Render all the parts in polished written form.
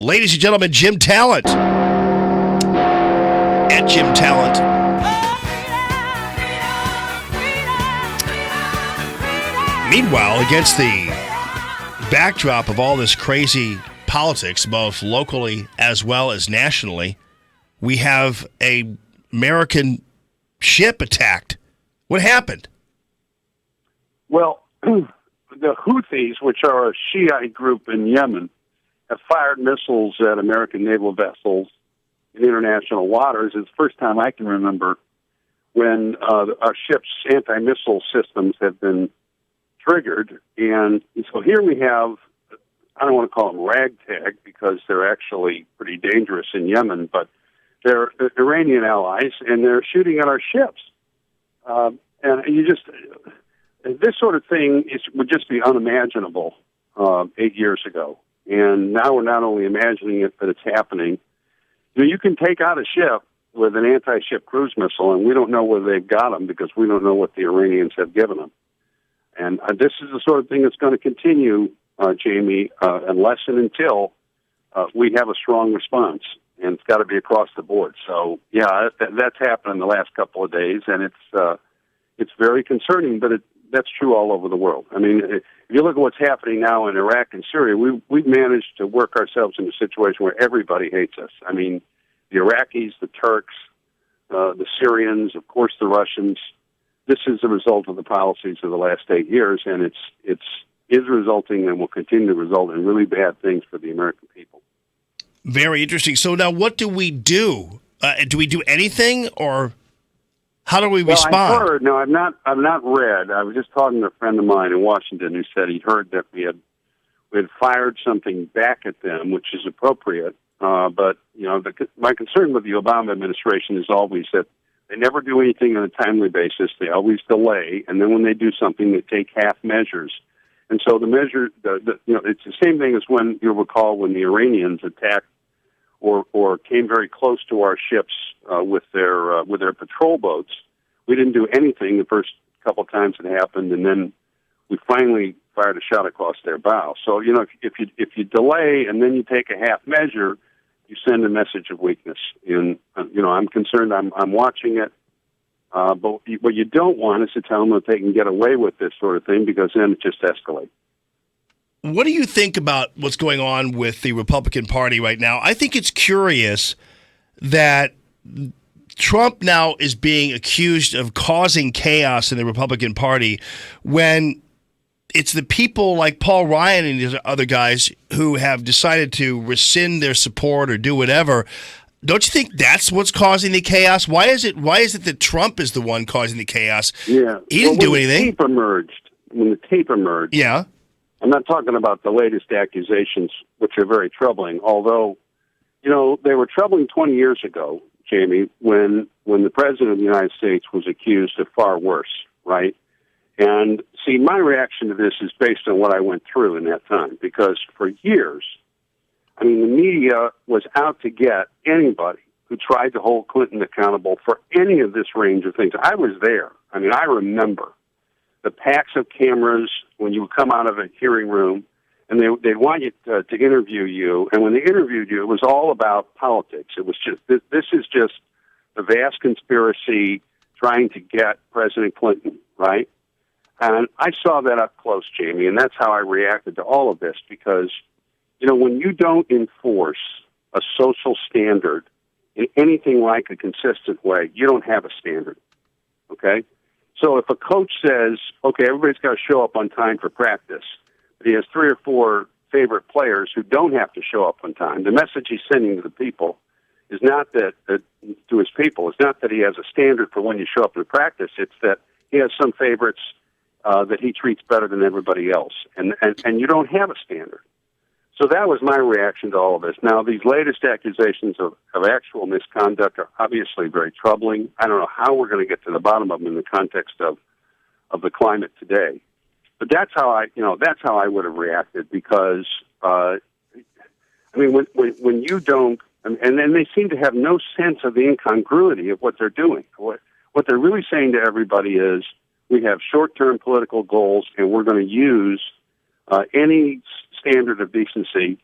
Ladies and gentlemen, Jim Talent. At Jim Talent. Meanwhile, against the backdrop of all this crazy politics, both locally as well as nationally, we have a American ship attacked. What happened? Well, the Houthis, which are a Shiite group in Yemen, have fired missiles at American naval vessels in international waters. It's the first time I can remember when our ship's anti-missile systems have been triggered. And so here we have, I don't want to call them ragtag because they're actually pretty dangerous in Yemen, but they're Iranian allies, and they're shooting at our ships. And this sort of thing would just be unimaginable 8 years ago. And now we're not only imagining it, but it's happening. You can take out a ship with an anti-ship cruise missile, and we don't know whether they've got them because we don't know what the Iranians have given them. And this is the sort of thing that's going to continue, Jamie, unless and until we have a strong response. And it's got to be across the board. So, yeah, that's happened in the last couple of days, and it's very concerning, but that's true all over the world. I mean, if you look at what's happening now in Iraq and Syria, we've managed to work ourselves into a situation where everybody hates us. I mean, the Iraqis, the Turks, the Syrians, of course, the Russians. This is a result of the policies of the last 8 years, and it is resulting and will continue to result in really bad things for the American people. Very interesting. So now what do we do? Do we do anything, or how do we respond? I've heard. No, I've not read. I was just talking to a friend of mine in Washington who said he'd heard that we had fired something back at them, which is appropriate. But my concern with the Obama administration is always that they never do anything on a timely basis. They always delay, and then when they do something, they take half measures. And so the measure, it's the same thing as when you'll recall when the Iranians attacked or came very close to our ships with their patrol boats. We didn't do anything the first couple of times it happened, and then we finally fired a shot across their bow. So if you delay and then you take a half measure, you send a message of weakness. And I'm concerned. I'm watching it. But what you don't want is to tell them that they can get away with this sort of thing because then it just escalates. What do you think about what's going on with the Republican Party right now? I think it's curious that Trump now is being accused of causing chaos in the Republican Party when it's the people like Paul Ryan and these other guys who have decided to rescind their support or do whatever. Don't you think that's what's causing the chaos? Why is it that Trump is the one causing the chaos? Yeah. He didn't do anything. When the tape emerged, yeah. I'm not talking about the latest accusations, which are very troubling, although, they were troubling 20 years ago, Jamie, when the President of the United States was accused of far worse, right? And, see, my reaction to this is based on what I went through in that time, because for years, the media was out to get anybody who tried to hold Clinton accountable for any of this range of things. I was there. I remember the packs of cameras when you would come out of a hearing room, and they'd want you to interview you. And when they interviewed you, it was all about politics. It was just, this is just the vast conspiracy trying to get President Clinton, right? And I saw that up close, Jamie, and that's how I reacted to all of this, because, when you don't enforce a social standard in anything like a consistent way, you don't have a standard, okay? So if a coach says, okay, everybody's got to show up on time for practice, but he has 3 or 4 favorite players who don't have to show up on time, the message he's sending to the people is not that to his people, it's not that he has a standard for when you show up to practice, it's that he has some favorites that he treats better than everybody else, and you don't have a standard. So that was my reaction to all of this. Now, these latest accusations of actual misconduct are obviously very troubling. I don't know how we're going to get to the bottom of them in the context of the climate today. But that's how I would have reacted, because when you don't, and then they seem to have no sense of the incongruity of what they're doing. What they're really saying to everybody is, we have short-term political goals, and we're going to use any standard of decency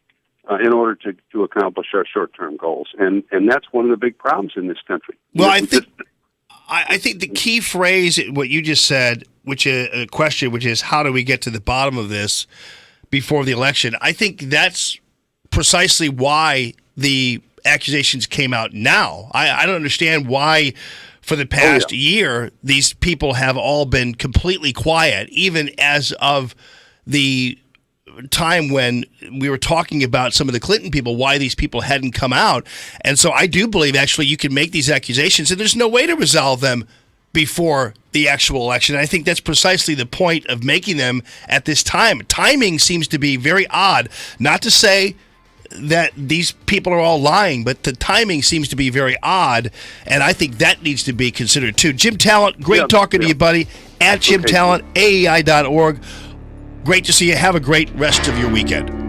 in order to accomplish our short-term goals. And that's one of the big problems in this country. Well, I think the key phrase, what you just said, which is a question, which is how do we get to the bottom of this before the election? I think that's precisely why the accusations came out now. I don't understand why for the past year these people have all been completely quiet, even as of the time when we were talking about some of the Clinton people, why these people hadn't come out. And so I do believe actually you can make these accusations and there's no way to resolve them before the actual election. I think that's precisely the point of making them at this time. Timing seems to be very odd. Not to say that these people are all lying, but the timing seems to be very odd, and I think that needs to be considered too. Jim Talent, great talking to you, buddy. At Jim Talent, AEI.org. Great to see you. Have a great rest of your weekend.